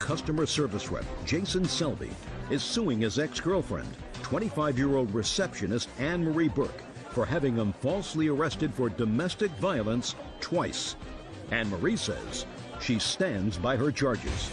customer service rep, Jason Selby, is suing his ex-girlfriend, 25-year-old receptionist Anne-Marie Burke, for having him falsely arrested for domestic violence twice. Anne-Marie says she stands by her charges.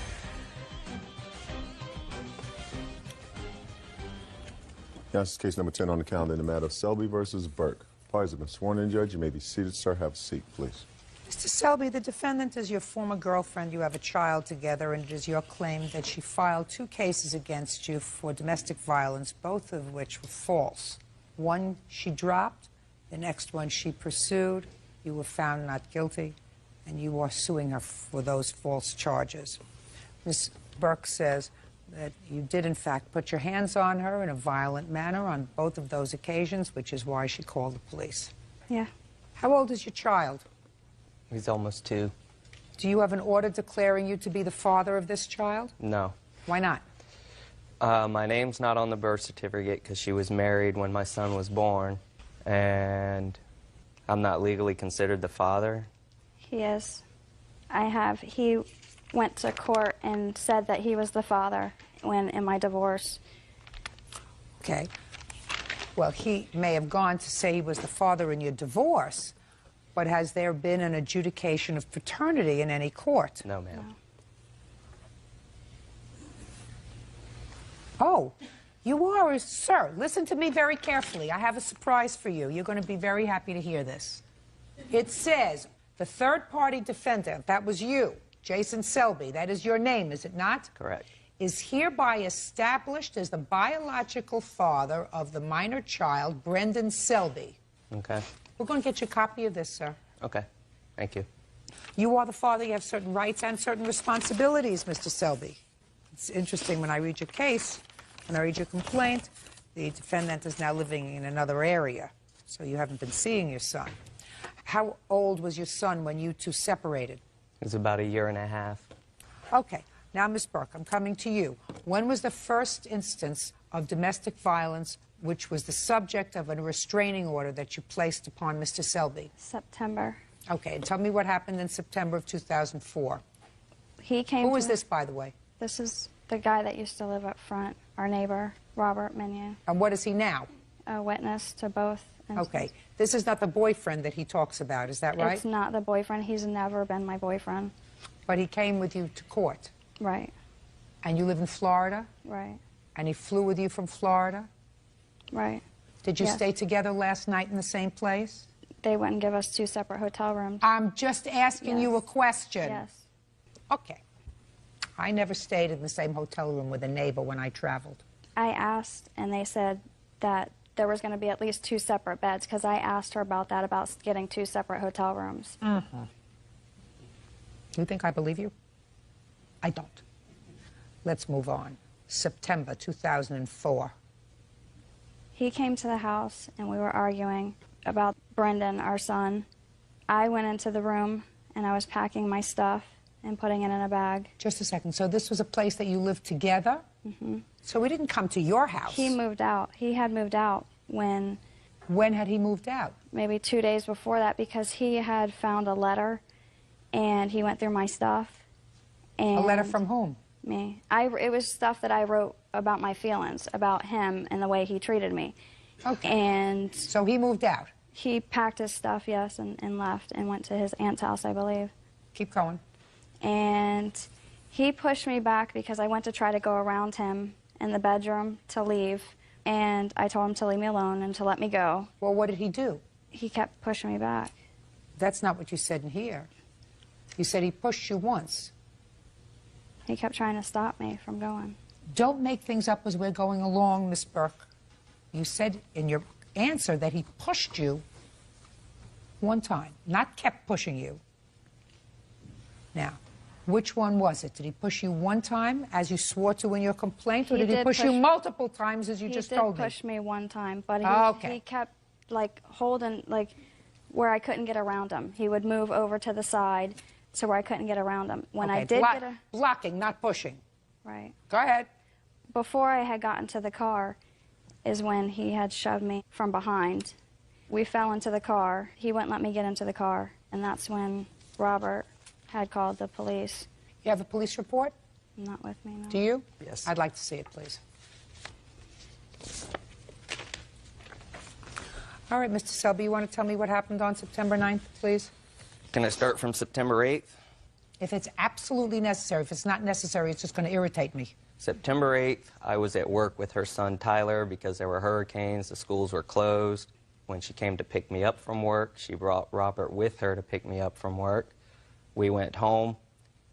Yes, case number 10 on the calendar in the matter of Selby versus Burke. Parties have been sworn in, Judge. You may be seated, sir. Have a seat, please. Mr. Selby, the defendant is your former girlfriend. You have a child together, and it is your claim that she filed 2 cases against you for domestic violence, both of which were false. One she dropped, the next one she pursued. You were found not guilty, and you are suing her for those false charges. Ms. Burke says that you did, in fact, put your hands on her in a violent manner on both of those occasions, which is why she called the police. Yeah. How old is your child? He's almost 2. Do you have an order declaring you to be the father of this child? No. Why not? My name's not on the birth certificate because she was married when my son was born, and I'm not legally considered the father. He is. He went to court and said that he was the father in my divorce. Okay. Well, he may have gone to say he was the father in your divorce, but has there been an adjudication of paternity in any court? No, ma'am. No. Oh, you are, sir. Listen to me very carefully. I have a surprise for you. You're going to be very happy to hear this. It says the third-party defendant, that was you, Jason Selby, that is your name, is it not? Correct. Is hereby established as the biological father of the minor child, Brendan Selby. Okay. We're going to get you a copy of this, sir. Okay. Thank you. You are the father. You have certain rights and certain responsibilities, Mr. Selby. It's interesting when I read your case, when I read your complaint, the defendant is now living in another area, so you haven't been seeing your son. How old was your son when you two separated? It was about 1.5 years. Okay. Now, Ms. Burke, I'm coming to you. When was the first instance of domestic violence which was the subject of a restraining order that you placed upon Mr. Selby? September. Okay, and tell me what happened in September of 2004. He came. Who was this, by the way? This is the guy that used to live up front, our neighbor, Robert Minion. And what is he now? A witness to both incidents. Okay, this is not the boyfriend that he talks about, is that right? It's not the boyfriend. He's never been my boyfriend. But he came with you to court? Right. And you live in Florida? Right. And he flew with you from Florida? Right. Did you Yes. stay together last night in the same place? They wouldn't give us 2 separate hotel rooms. I'm just asking you a Yes. question. Yes. Okay. I never stayed in the same hotel room with a neighbor when I traveled. I asked, and they said that there was going to be at least 2 separate beds, because I asked her about that, about getting 2 separate hotel rooms. Mm-hmm. You think I believe you? I don't. Let's move on. September 2004. He came to the house, and we were arguing about Brendan, our son. I went into the room, and I was packing my stuff and putting it in a bag. Just a second. So this was a place that you lived together? Mm-hmm. So we didn't come to your house? He moved out. He had moved out when... When had he moved out? Maybe 2 days before that, because he had found a letter, and he went through my stuff. And A letter from whom? Me. It was stuff that I wrote about my feelings, about him and the way he treated me. Okay. And so he moved out? He packed his stuff, yes, and left and went to his aunt's house, I believe. Keep going. And he pushed me back because I went to try to go around him in the bedroom to leave, and I told him to leave me alone and to let me go. Well, what did he do? He kept pushing me back. That's not what you said in here. You said he pushed you once. He kept trying to stop me from going. Don't make things up as we're going along, Miss Burke. You said in your answer that he pushed you one time, not kept pushing you. Now, which one was it? Did he push you one time, as you swore to in your complaint, or did he push you multiple times, as you just told me? He did push me one time, but he kept, like, holding, like, where I couldn't get around him. He would move over to the side to where I couldn't get around him. When I did get a... Blocking, not pushing. Right. Go ahead. Before I had gotten to the car is when he had shoved me from behind. We fell into the car. He wouldn't let me get into the car, and that's when Robert had called the police. You have a police report? Not with me, no. Do you? Yes. I'd like to see it, please. All right, Mr. Selby, you want to tell me what happened on September 9th, please? Can I start from September 8th? If it's absolutely necessary. If it's not necessary, it's just going to irritate me. September 8th, I was at work with her son Tyler because there were hurricanes, the schools were closed. When she came to pick me up from work, she brought Robert with her to pick me up from work. We went home.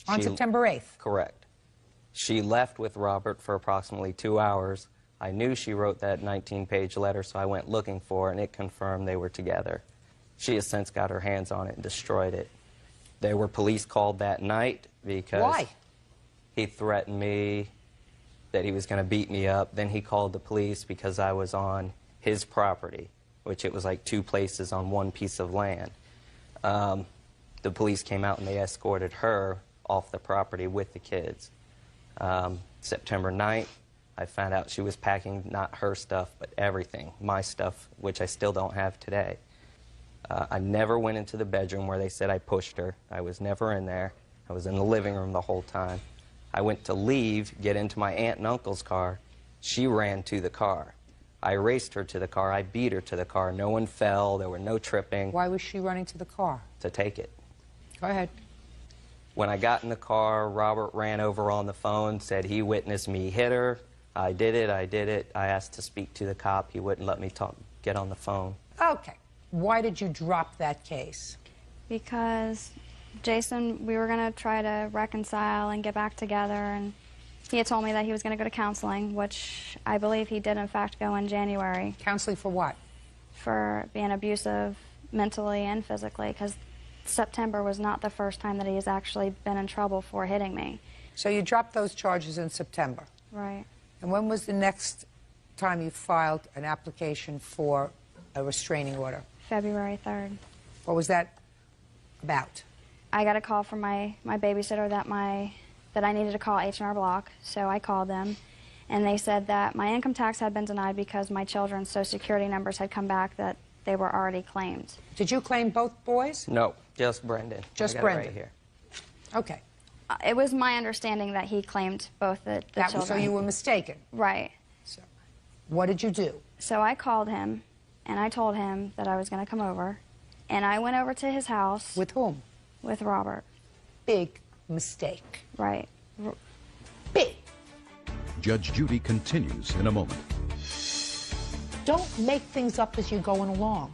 On September 8th? Correct. She left with Robert for approximately 2 hours. I knew she wrote that 19-page letter, so I went looking for it, and it confirmed they were together. She has since got her hands on it and destroyed it. There were police called that night because... Why? He threatened me that he was going to beat me up. Then he called the police because I was on his property, which it was like 2 places on 1 piece of land. The police came out and they escorted her off the property with the kids. September 9th, I found out she was packing not her stuff, but everything, my stuff, which I still don't have today. I never went into the bedroom where they said I pushed her. I was never in there. I was in the living room the whole time. I went to leave, get into my aunt and uncle's car. She ran to the car. I raced her to the car. I beat her to the car. No one fell. There were no tripping. Why was she running to the car? To take it. Go ahead. When I got in the car, Robert ran over on the phone, said he witnessed me hit her. I did it, I did it. I asked to speak to the cop. He wouldn't let me get on the phone. Okay. Why did you drop that case? Because Jason, we were going to try to reconcile and get back together, and he had told me that he was going to go to counseling, which I believe he did, in fact, go in January. Counseling for what? For being abusive mentally and physically, because September was not the first time that he has actually been in trouble for hitting me. So you dropped those charges in September. Right. And when was the next time you filed an application for a restraining order? February 3rd. What was that about? I got a call from my babysitter that I needed to call H&R Block, so I called them, and they said that my income tax had been denied because my children's Social Security numbers had come back that they were already claimed. Did you claim both boys? No, just Brendan. Just I got Brendan. it right here. Okay. It was my understanding that he claimed both the children. So you were mistaken. Right. So, what did you do? So I called him, and I told him that I was going to come over, and I went over to his house. With whom? With Robert. Big mistake. Right. Big. Judge Judy continues in a moment. Don't make things up as you're going along.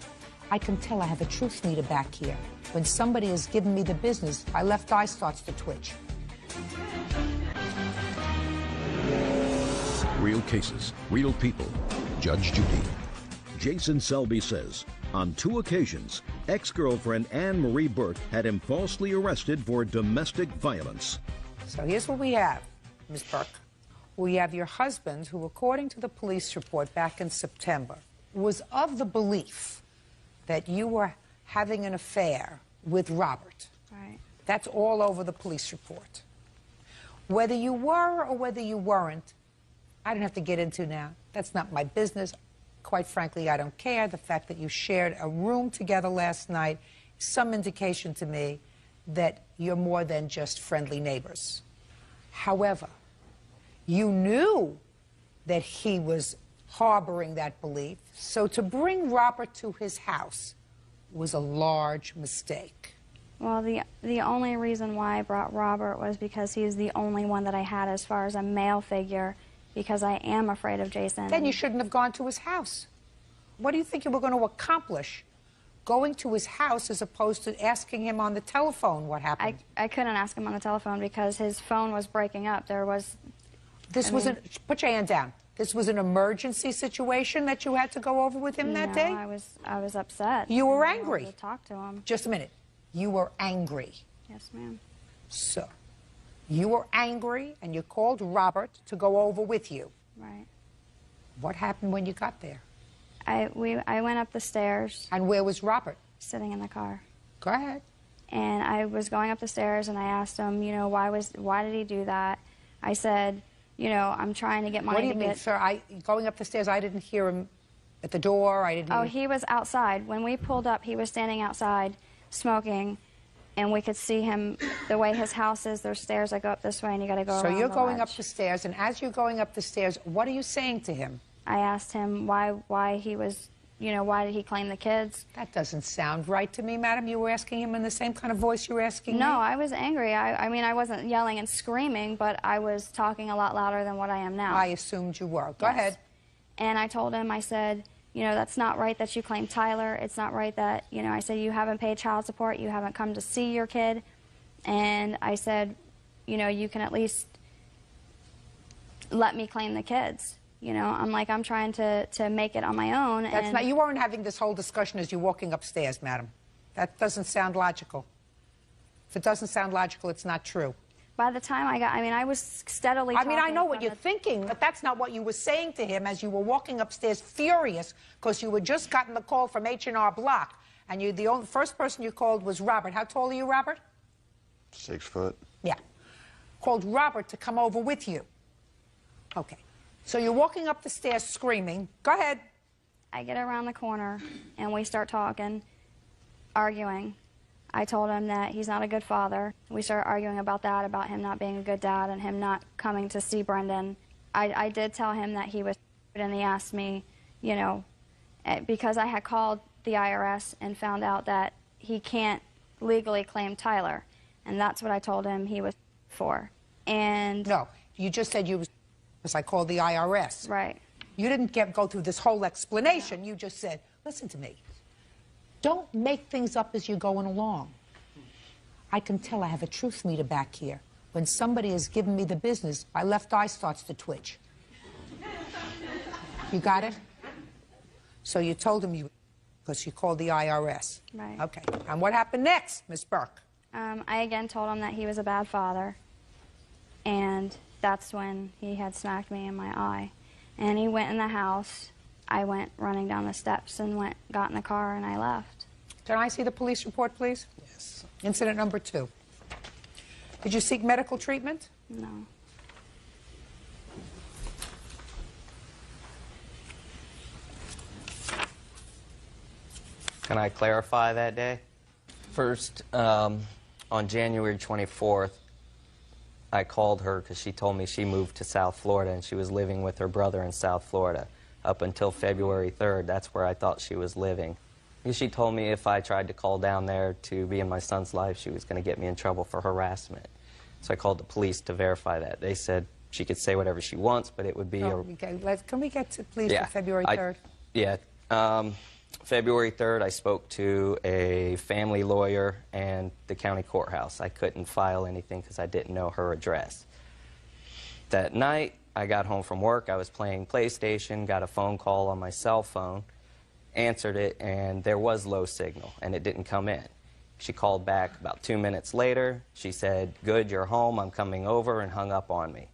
I can tell I have a truth meter back here. When somebody has given me the business, my left eye starts to twitch. Real cases, real people. Judge Judy. Jason Selby says, on 2 occasions, ex-girlfriend Anne Marie Burke had him falsely arrested for domestic violence. So here's what we have, Ms. Burke. We have your husband, who, according to the police report back in September, was of the belief that you were having an affair with Robert. Right. That's all over the police report. Whether you were or whether you weren't, I don't have to get into now. That's not my business. Quite frankly, I don't care. The fact that you shared a room together last night is some indication to me that you're more than just friendly neighbors. However, you knew that he was harboring that belief, so to bring Robert to his house was a large mistake. Well, the only reason why I brought Robert was because he's the only one that I had as far as a male figure, because I am afraid of Jason. Then you shouldn't have gone to his house. What do you think you were going to accomplish going to his house as opposed to asking him on the telephone what happened? I couldn't ask him on the telephone because his phone was breaking up. There was... Put your hand down. This was an emergency situation that you had to go over with him that day? I was upset. You were I didn't angry. want to talk to him. Just a minute. You were angry. Yes, ma'am. So, you were angry and you called Robert to go over with you. Right. What happened when you got there? I went up the stairs. And where was Robert? Sitting in the car. Go ahead. And I was going up the stairs and I asked him, you know, why did he do that? I said, you know, I'm trying to get money to get... What do you mean, sir? Going up the stairs, I didn't hear him at the door. I didn't hear... He was outside. When we pulled up, he was standing outside smoking, and we could see him, the way his house is, there's stairs that go up this way, and you got to go around So you're the going ledge. up the stairs, and as you're going up the stairs, what are you saying to him? I asked him why he was, you know, why did he claim the kids? That doesn't sound right to me, madam. You were asking him in the same kind of voice you were asking me? No, I was angry. I mean, I wasn't yelling and screaming, but I was talking a lot louder than what I am now. I assumed you were. Go Yes. ahead. And I told him, I said, you know, that's not right that you claim Tyler. It's not right that, you know, I said, you haven't paid child support. You haven't come to see your kid. And I said, you know, you can at least let me claim the kids. You know, I'm like, I'm trying to make it on my own. That's not, you weren't having this whole discussion as you're walking upstairs, madam. That doesn't sound logical. If it doesn't sound logical, it's not true. By the time I was steadily I mean, I know talking what from you're thinking, but that's not what you were saying to him as you were walking upstairs furious because you had just gotten the call from H&R Block, and the first person you called was Robert. How tall are you, Robert? 6 foot. Yeah. Called Robert to come over with you. Okay. So you're walking up the stairs screaming. Go ahead. I get around the corner, and we start talking, arguing. I told him that he's not a good father. We started arguing about that, about him not being a good dad and him not coming to see Brendan. I did tell him that he was, and he asked me, you know, because I had called the IRS and found out that he can't legally claim Tyler, and that's what I told him he was for. And No, you just said you was, because I called the IRS. right. You didn't go through this whole explanation. No. You just said, listen to me. Don't make things up as you're going along. I can tell I have a truth meter back here. When somebody has given me the business, my left eye starts to twitch. You got it? So you told him because you called the IRS. Right. Okay. And what happened next, Miss Burke? I again told him that he was a bad father, and that's when he had smacked me in my eye. And he went in the house. I went running down the steps and got in the car, and I left. Can I see the police report, please? Yes. Incident number 2. Did you seek medical treatment? No. Can I clarify that day? First, on January 24th, I called her because she told me she moved to South Florida and she was living with her brother in South Florida. Up until February 3rd, that's where I thought she was living. She told me if I tried to call down there to be in my son's life, she was going to get me in trouble for harassment. So I called the police to verify that. They said she could say whatever she wants, but it would be Can we get to, please, to February 3rd? February 3rd, I spoke to a family lawyer and the county courthouse. I couldn't file anything because I didn't know her address. That night, I got home from work. I was playing PlayStation, got a phone call on my cell phone, answered it, and there was low signal, and it didn't come in. She called back about 2 minutes later. She said, "Good, you're home, I'm coming over," and hung up on me.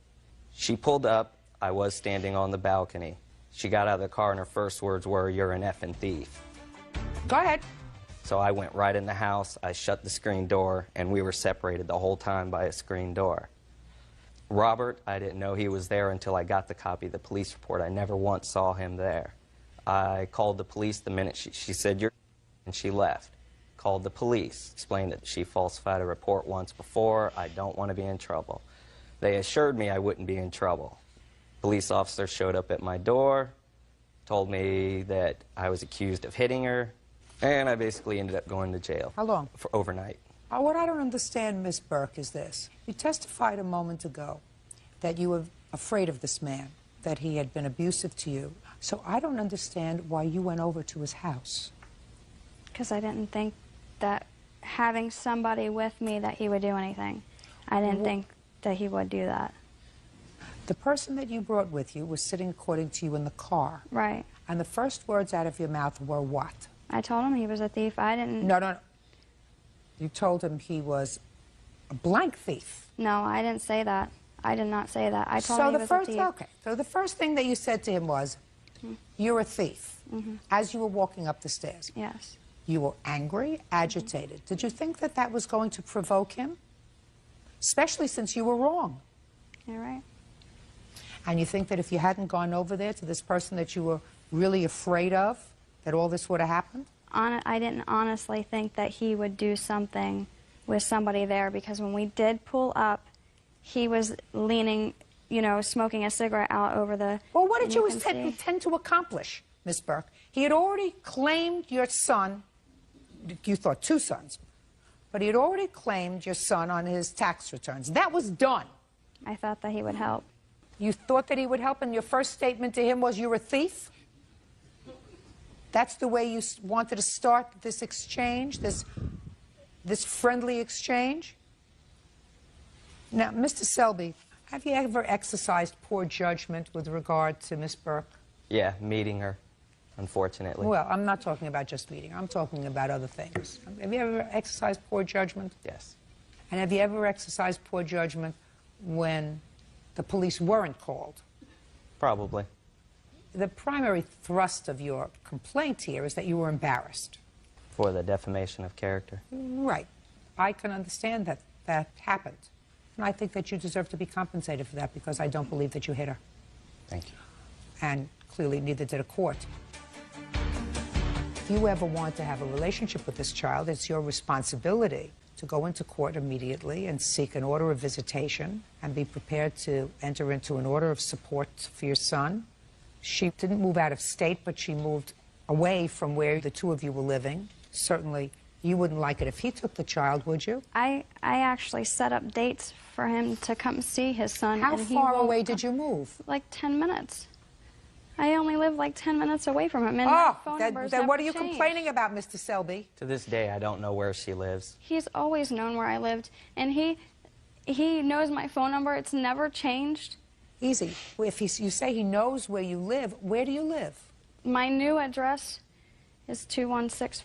She pulled up. I was standing on the balcony. She got out of the car, and her first words were, "You're an effing thief." Go ahead. So I went right in the house. I shut the screen door, and we were separated the whole time by a screen door. Robert, I didn't know he was there until I got the copy of the police report. I never once saw him there. I called the police the minute she said, "You're," and she left. Called the police, explained that she falsified a report once before. I don't want to be in trouble. They assured me I wouldn't be in trouble. Police officer showed up at my door, told me that I was accused of hitting her, and I basically ended up going to jail. How long? For overnight. What I don't understand, Miss Burke, is this. You testified a moment ago that you were afraid of this man, that he had been abusive to you. So I don't understand why you went over to his house. Because I didn't think that having somebody with me that he would do anything. I didn't think that he would do that. The person that you brought with you was sitting, according to you, in the car. Right. And the first words out of your mouth were what? I told him he was a thief. I didn't... No. You told him he was a blank thief. No, I didn't say that. I did not say that. I told him he was a thief. Okay. So the first thing that you said to him was, "You're a thief," as you were walking up the stairs. Yes. You were angry, agitated. Did you think that that was going to provoke him? Especially since you were wrong. You're right. And you think that if you hadn't gone over there to this person that you were really afraid of, that all this would have happened? I didn't honestly think that he would do something with somebody there, because when we did pull up, he was leaning, you know, smoking a cigarette out over the... Well, what did you intend to accomplish, Miss Burke? He had already claimed your son, you thought 2 sons, but he had already claimed your son on his tax returns. That was done. I thought that he would help. You thought that he would help, and your first statement to him was, you're a thief? That's the way you wanted to start this exchange, this friendly exchange? Now, Mr. Selby, have you ever exercised poor judgment with regard to Miss Burke? Yeah, meeting her, unfortunately. Well, I'm not talking about just meeting her. I'm talking about other things. Have you ever exercised poor judgment? Yes. And have you ever exercised poor judgment when the police weren't called? Probably. The primary thrust of your complaint here is that you were embarrassed. For the defamation of character. Right. I can understand that that happened. And I think that you deserve to be compensated for that, because I don't believe that you hit her. Thank you. And clearly neither did a court. If you ever want to have a relationship with this child, it's your responsibility to go into court immediately and seek an order of visitation and be prepared to enter into an order of support for your son. She didn't move out of state, but she moved away from where the 2 of you were living. Certainly, you wouldn't like it if he took the child, would you? I actually set up dates for him to come see his son. How and he far won't away come. did you move? Like 10 minutes. I only live like 10 minutes away from him, and Oh, my phone then number's what never are you changed. complaining about, Mr. Selby? To this day, I don't know where she lives. He's always known where I lived, and he knows my phone number. It's never changed. Easy. If you say he knows where you live, where do you live? My new address is 216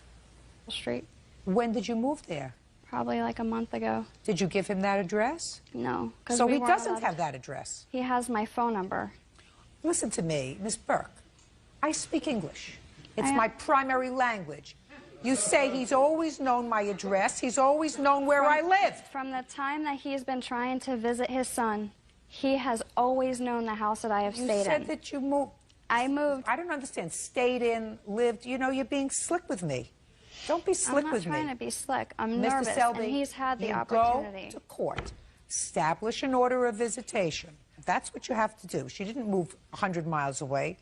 Street. When did you move there? Probably like a month ago. Did you give him that address? No. 'Cause So we he weren't doesn't allowed have to- that address. He has my phone number. Listen to me, Miss Burke. I speak English. It's I- my primary language. You say he's always known my address. He's always known where I live. From the time that he's been trying to visit his son, he has always known the house that I have You stayed said in. that you moved. I moved. I don't understand. Stayed in, lived. You know, you're being slick with me. Don't be slick I'm with not me. trying to be slick. I'm Mr. nervous, Selby, and he's had the you opportunity. go to court, establish an order of visitation. That's what you have to do. She didn't move 100 miles away.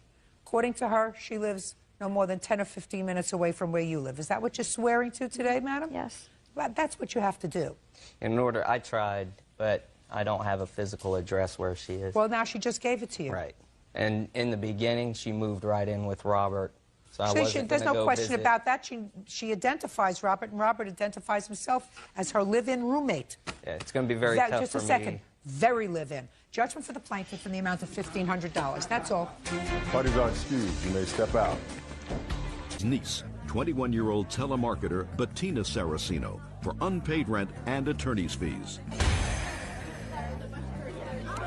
According to her, she lives no more than 10 or 15 minutes away from where you live. Is that what you're swearing to today, madam? Yes. Well, that's what you have to do. In order, I tried, but I don't have a physical address where she is. Well, now she just gave it to you. Right. And in the beginning, she moved right in with Robert. So I wasn't There's gonna no go question visit. about that. She identifies Robert, and Robert identifies himself as her live-in roommate. Yeah, it's going to be very tough Just for a me. second. Very live-in. Judgment for the plaintiff in the amount of $1,500. That's all. Parties are excused. You may step out. Niece, 21-year-old telemarketer Bettina Saraceno, for unpaid rent and attorney's fees.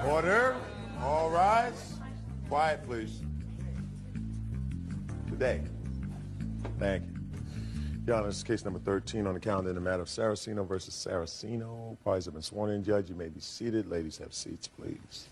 Order. All rise. Quiet, please. Today. Thank you. Your Honor, this is case number 13 on the calendar in the matter of Saraceno versus Saraceno. Parties have been sworn in. Judge, you may be seated. Ladies, have seats, please.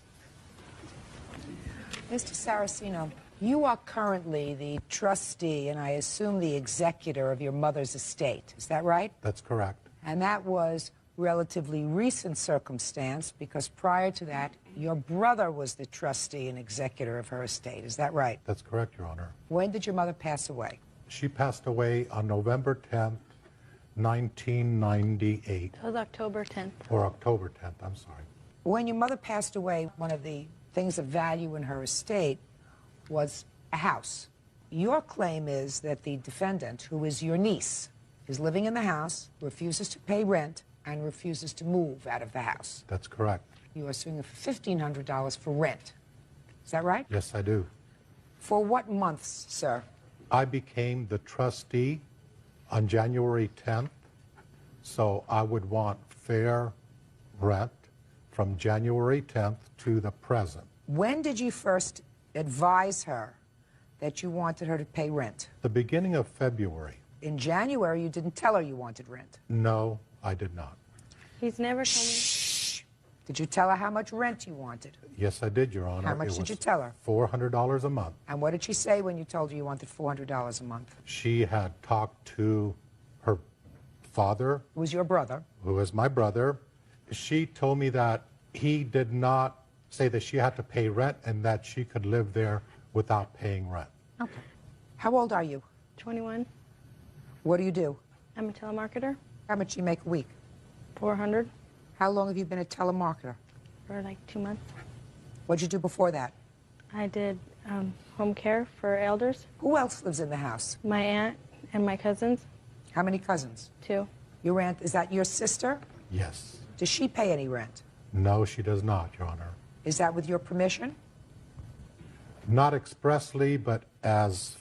Mr. Saraceno, you are currently the trustee and I assume the executor of your mother's estate. Is that right? That's correct. And that was relatively recent circumstance because prior to that, your brother was the trustee and executor of her estate. Is that right? That's correct, Your Honor. When did your mother pass away? She passed away on November 10th, 1998. It was October 10th. Or October 10th, I'm sorry. When your mother passed away, one of the things of value in her estate was a house. Your claim is that the defendant, who is your niece, is living in the house, refuses to pay rent, and refuses to move out of the house. That's correct. You are suing her for $1,500 for rent. Is that right? Yes, I do. For what months, sir? I became the trustee on January 10th, so I would want fair rent from January 10th to the present. When did you first advise her that you wanted her to pay rent? The beginning of February. In January, you didn't tell her you wanted rent. No, I did not. He's never told me. Shh. Did you tell her how much rent you wanted? Yes, I did, Your Honor. How much It did was you tell her? $400 a month. And what did she say when you told her you wanted $400 a month? She had talked to her father, Who was your brother. who is my brother, she told me that he did not say that she had to pay rent and that she could live there without paying rent. Okay. How old are you? 21. What do you do? I'm a telemarketer. How much do you make a week? 400 How long have you been a telemarketer? for like 2 months. What'd you do before that? I did home care for elders. Who else lives in the house? My aunt and my cousins, How many cousins? 2. Your aunt, is that your sister? Yes. Does she pay any rent? No, she does not, Your Honor. Is that with your permission? Not expressly, but as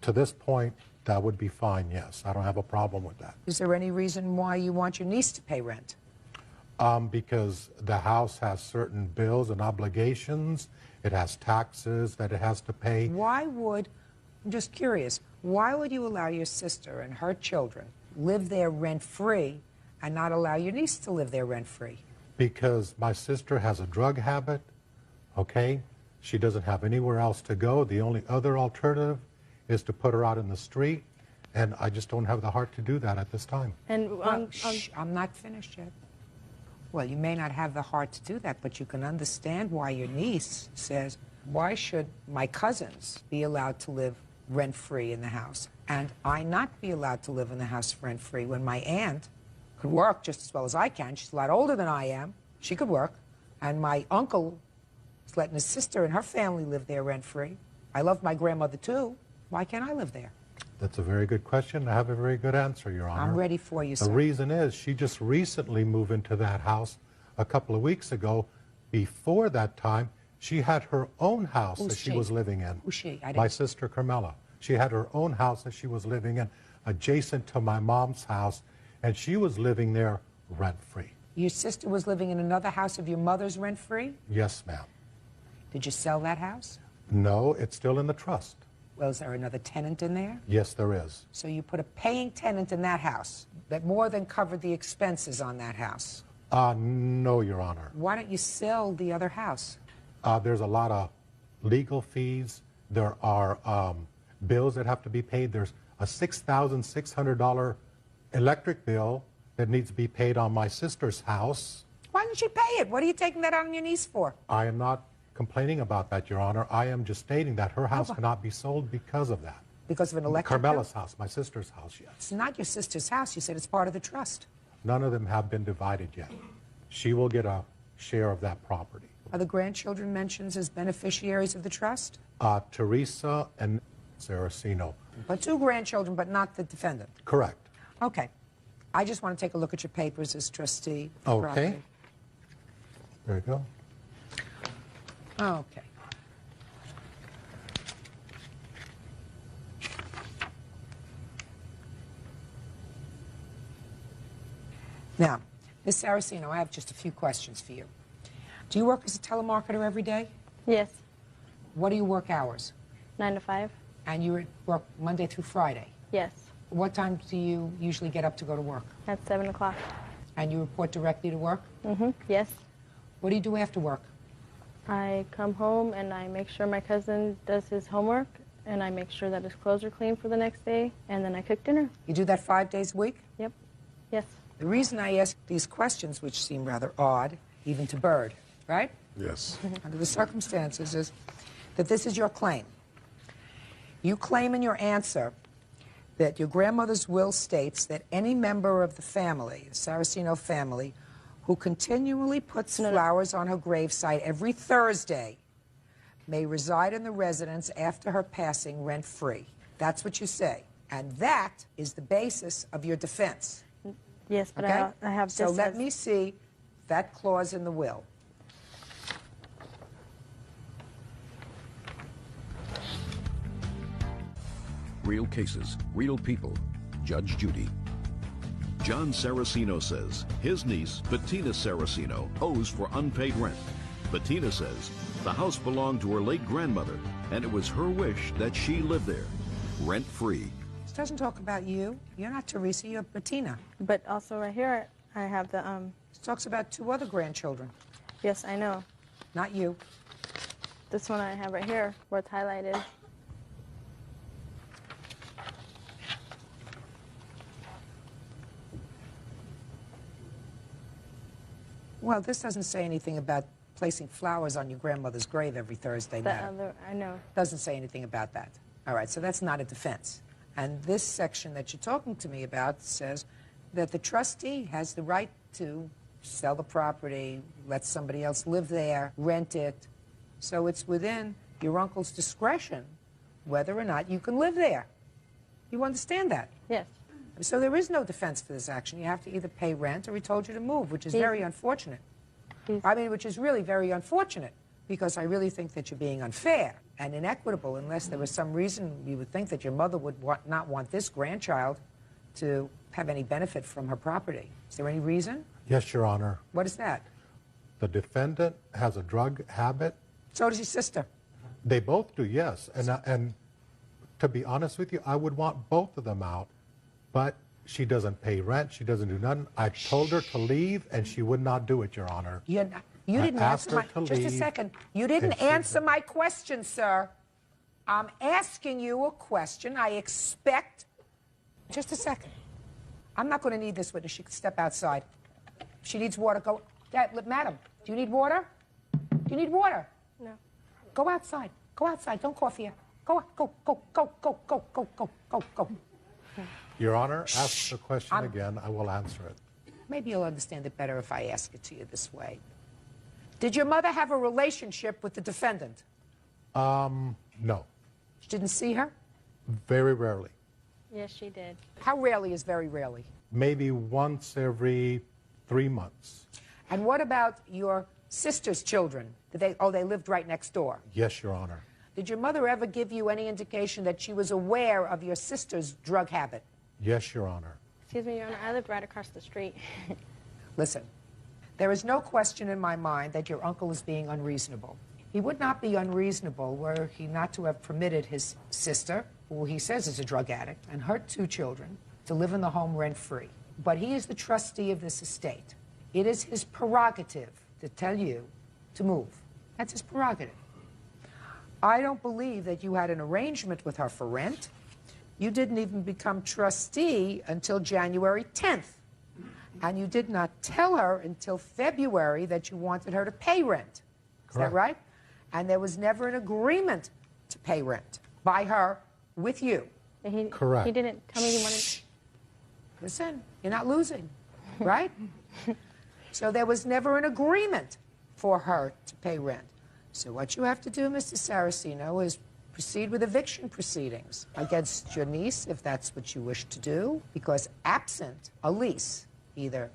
to this point, that would be fine, yes. I don't have a problem with that. Is there any reason why you want your niece to pay rent? Because the house has certain bills and obligations. It has taxes that it has to pay. Why would, I'm just curious, why would you allow your sister and her children live there rent-free and not allow your niece to live there rent-free? Because my sister has a drug habit, okay? She doesn't have anywhere else to go. The only other alternative is to put her out in the street, and I just don't have the heart to do that at this time. And Well, shh, I'm not finished yet. Well, you may not have the heart to do that, but you can understand why your niece says, why should my cousins be allowed to live rent-free in the house and I not be allowed to live in the house rent-free when my aunt could work just as well as I can? She's a lot older than I am. She could work. And my uncle is letting his sister and her family live there rent-free. I love my grandmother, too. Why can't I live there? That's a very good question. I have a very good answer, Your Honor. I'm ready for you, The sir. reason is she just recently moved into that house a couple of weeks ago. Before that time, she had her own house Who's that she she? was living in. Who's she? I My didn't- sister Carmela. She had her own house that she was living in, adjacent to my mom's house, and she was living there rent-free. Your sister was living in another house of your mother's rent-free? Yes, ma'am. Did you sell that house? No, it's still in the trust. Well, is there another tenant in there? Yes, there is. So you put a paying tenant in that house that more than covered the expenses on that house. No, Your Honor. Why don't you sell the other house? There's a lot of legal fees. There are bills that have to be paid. There's a $6,600 electric bill that needs to be paid on my sister's house. Why didn't she pay it? What are you taking that out on your niece for? I am not complaining about that, Your Honor. I am just stating that her house cannot be sold because of that. Because of an electric bill? Carmela's house, my sister's house, yes. It's not your sister's house. You said it's part of the trust. None of them have been divided yet. She will get a share of that property. Are the grandchildren mentioned as beneficiaries of the trust? Teresa and Saraceno. But two grandchildren, but not the defendant. Correct. Okay. I just want to take a look at your papers as trustee. of Okay. property. There you go. Okay. Now, Ms. Saraceno, I have just a few questions for you. Do you work as a telemarketer every day? yes, What are your work hours? 9 to 5. And you work Monday through Friday. Yes, What time do you usually get up to go to work? at 7 o'clock. And you report directly to work? Yes, What do you do after work? I come home and I make sure my cousin does his homework and I make sure that his clothes are clean for the next day and then I cook dinner. You do that 5 days a week? Yep, yes, The reason I ask these questions, which seem rather odd, even to Bird, right? Yes. Under the circumstances, is that this is your claim. You claim in your answer that your grandmother's will states that any member of the family, the Saraceno family, who continually puts flowers on her gravesite every Thursday may reside in the residence after her passing rent-free. That's what you say. And that is the basis of your defense. yes, but Okay? I have So this let as- me see that clause in the will. Real cases, real people. Judge Judy. John Saraceno says his niece, Bettina Saraceno, owes for unpaid rent. Bettina says the house belonged to her late grandmother, and it was her wish that she live there, rent-free. This doesn't talk about you. You're not Teresa, you're Bettina. But also right here, I have the, This talks about two other grandchildren, yes, I know. not you. This one I have right here where it's highlighted. Well, this doesn't say anything about placing flowers on your grandmother's grave every Thursday night. I know. Doesn't say anything about that. All right, so that's not a defense. And this section that you're talking to me about says that the trustee has the right to sell the property, let somebody else live there, rent it. So it's within your uncle's discretion whether or not you can live there. You understand that? Yes. So there is no defense for this action. You have to either pay rent or he told you to move, which is very unfortunate. I mean, which is really very unfortunate, because I really think that you're being unfair and inequitable unless there was some reason you would think that your mother would not want this grandchild to have any benefit from her property. Is there any reason? Yes, Your Honor. What is that? The defendant has a drug habit. So does your sister. They both do, yes. And to be honest with you, I would want both of them out. But she doesn't pay rent. She doesn't do nothing. I told her to leave, and she would not do it, Your Honor. You didn't answer my... Just a second. You didn't answer my question, sir. I'm asking you a question. I expect... Just a second. I'm not going to need this witness. She can step outside. If she needs water, go... Madam, do you need water? Do you need water? No. Go outside. Go outside. Don't cough here. Go, go, go, go, go, go, go, go, go, go. Your Honor, ask the question again. I will answer it. Maybe you'll understand it better if I ask it to you this way. Did your mother have a relationship with the defendant? No. You didn't see her? Very rarely. Yes, she did. How rarely is very rarely? Maybe once every 3 months. And what about your sister's children? They lived right next door. Yes, Your Honor. Did your mother ever give you any indication that she was aware of your sister's drug habit? Yes, Your Honor. Excuse me, Your Honor, I lived right across the street. Listen, there is no question in my mind that your uncle is being unreasonable. He would not be unreasonable were he not to have permitted his sister, who he says is a drug addict, and her 2 children, to live in the home rent-free. But he is the trustee of this estate. It is his prerogative to tell you to move. That's his prerogative. I don't believe that you had an arrangement with her for rent. You didn't even become trustee until January 10th. And you did not tell her until February that you wanted her to pay rent. Is that right? And there was never an agreement to pay rent by her with you. Correct. He didn't tell me he wanted... Listen, you're not losing, right? So there was never an agreement for her to pay rent. So what you have to do, Mr. Saraceno, is proceed with eviction proceedings against your niece, if that's what you wish to do, because absent a lease, either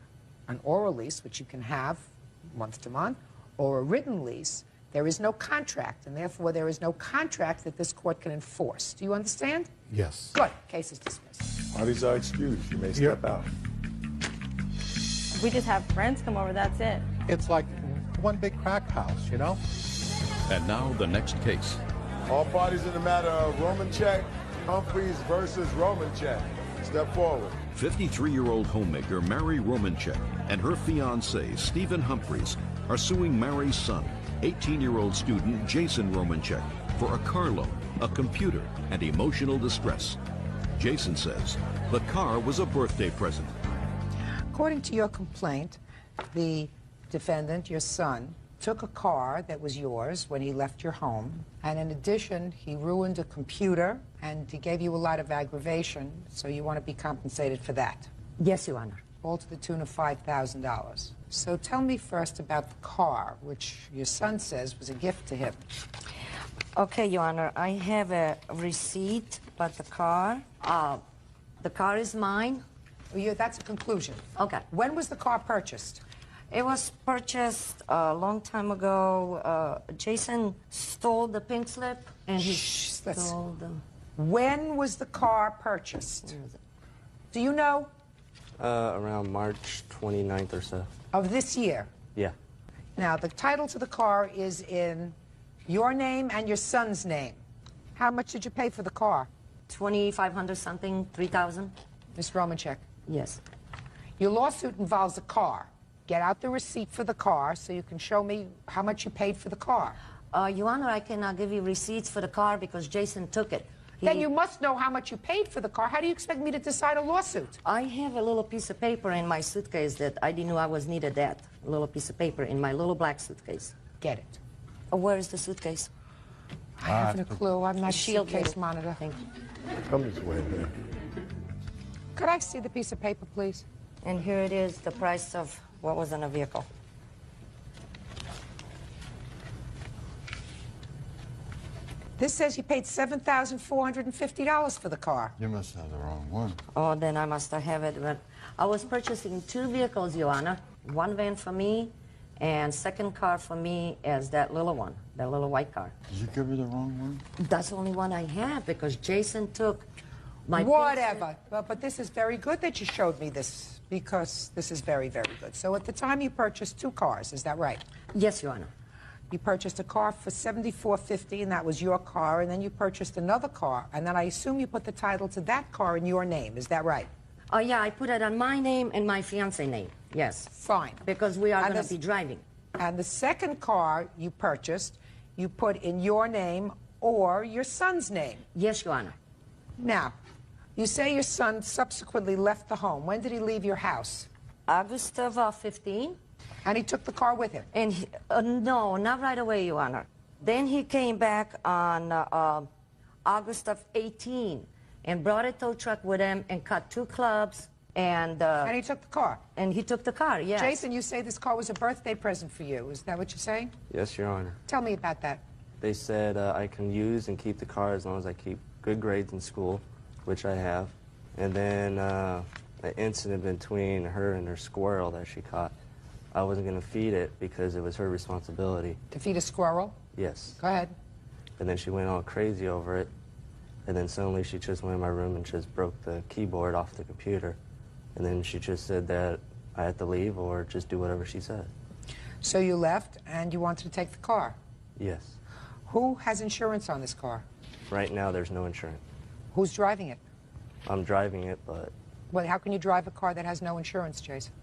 an oral lease, which you can have month to month, or a written lease, there is no contract, and therefore there is no contract that this court can enforce. Do you understand? Yes. Good. Case is dismissed. Parties are excused. You may step out. We just have friends come over, that's it. It's like one big crack house, you know? And now the next case. All parties in the matter of Romanchek, Humphreys versus Romanchek. Step forward. 53-year-old homemaker Mary Romanchek and her fiancé, Stephen Humphreys, are suing Mary's son, 18-year-old student Jason Romanchek, for a car loan, a computer, and emotional distress. Jason says the car was a birthday present. According to your complaint, the defendant, your son, took a car that was yours when he left your home, and in addition, he ruined a computer, and he gave you a lot of aggravation, so you want to be compensated for that. Yes, Your Honor. All to the tune of $5,000. So tell me first about the car, which your son says was a gift to him. Okay, Your Honor, I have a receipt, but the car is mine. Well, that's a conclusion. Okay. When was the car purchased? It was purchased a long time ago. Jason stole the pink slip, and he stole the... When was the car purchased? Do you know? Around March 29th or so. Of this year? Yeah. Now, the title to the car is in your name and your son's name. How much did you pay for the car? $2,500 something, $3,000. Ms. Romanchek? Yes. Your lawsuit involves a car. Get out the receipt for the car so you can show me how much you paid for the car. Your Honor, I cannot give you receipts for the car because Jason took it. Then you must know how much you paid for the car. How do you expect me to decide a lawsuit? I have a little piece of paper in my suitcase that I didn't know I was needed that. A little piece of paper in my little black suitcase. Get it. Oh, where is the suitcase? I haven't a clue. I'm not a Shield suitcase label. monitor. Thank you. Come this way, man. Could I see the piece of paper, please? And here it is, the price of what was in a vehicle. This says you paid $7,450 for the car. You must have the wrong one. Oh, then I must have it. But I was purchasing 2 vehicles, Your Honor. One van for me, and second car for me as that little one, that little white car. Did you give her the wrong one? That's the only one I have because Jason took my... Whatever. But this is very good that you showed me this, because this is very, very good. So at the time you purchased 2 cars, is that right? Yes, Your Honor. You purchased a car for $7,450, and that was your car, and then you purchased another car, and then I assume you put the title to that car in your name. Is that right? Oh, yeah, I put it on my name and my fiancé name, yes. Fine. Because we are going to be driving. And the second car you purchased, you put in your name or your son's name. Yes, Your Honor. Now, you say your son subsequently left the home. When did he leave your house? August of 15. And he took the car with him? And he, no, not right away, Your Honor. Then he came back on August of 18 and brought a tow truck with him and cut 2 clubs and he took the car? And he took the car, yes. Jason, you say this car was a birthday present for you. Is that what you're saying? Yes, Your Honor. Tell me about that. They said I can use and keep the car as long as I keep good grades in school, which I have. And then the incident between her and her squirrel that she caught, I wasn't going to feed it because it was her responsibility. To feed a squirrel? Yes. Go ahead. And then she went all crazy over it. And then suddenly she just went in my room and just broke the keyboard off the computer. And then she just said that I had to leave or just do whatever she said. So you left and you wanted to take the car? Yes. Who has insurance on this car? Right now there's no insurance. Who's driving it? I'm driving it, but Well, how can you drive a car that has no insurance, Jason?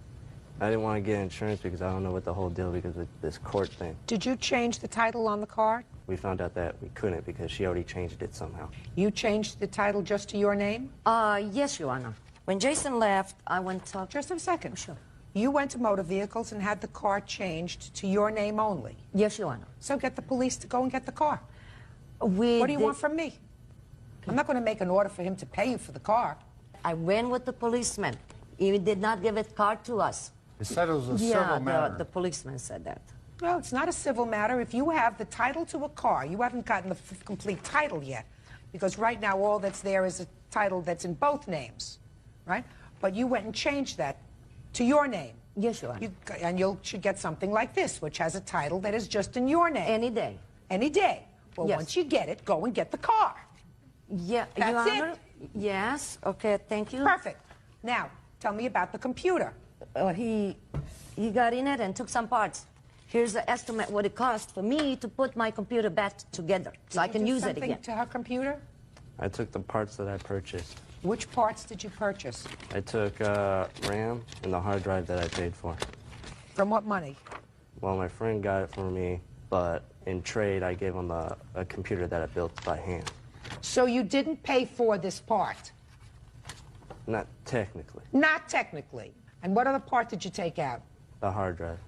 I didn't want to get insurance because I don't know what the whole deal because of this court thing. Did you change the title on the car? We found out that we couldn't because she already changed it somehow. You changed the title just to your name? Yes, Your Honor. When Jason left, I went to... Just a second. Sure. You went to Motor Vehicles and had the car changed to your name only? Yes, Your Honor. So get the police to go and get the car. What do you want from me? I'm not going to make an order for him to pay you for the car. I went with the policeman. He did not give it car to us. He said it was a civil matter. The policeman said that. Well, it's not a civil matter. If you have the title to a car, you haven't gotten the complete title yet, because right now all that's there is a title that's in both names, right? But you went and changed that to your name. Yes, Your Honor. And you should get something like this, which has a title that is just in your name. Any day. Any day. Well, Yes. once you get it, go and get the car. Yeah, That's Your Honor. it? Yes, okay, thank you. Perfect. Now, tell me about the computer. He got in it and took some parts. Here's the estimate what it cost for me to put my computer back together so I can use it again. To her computer? I took the parts that I purchased. Which parts did you purchase? I took RAM and the hard drive that I paid for. From what money? Well, my friend got it for me, but in trade I gave him a computer that I built by hand. So you didn't pay for this part? Not technically. Not technically. And what other part did you take out? The hard drive.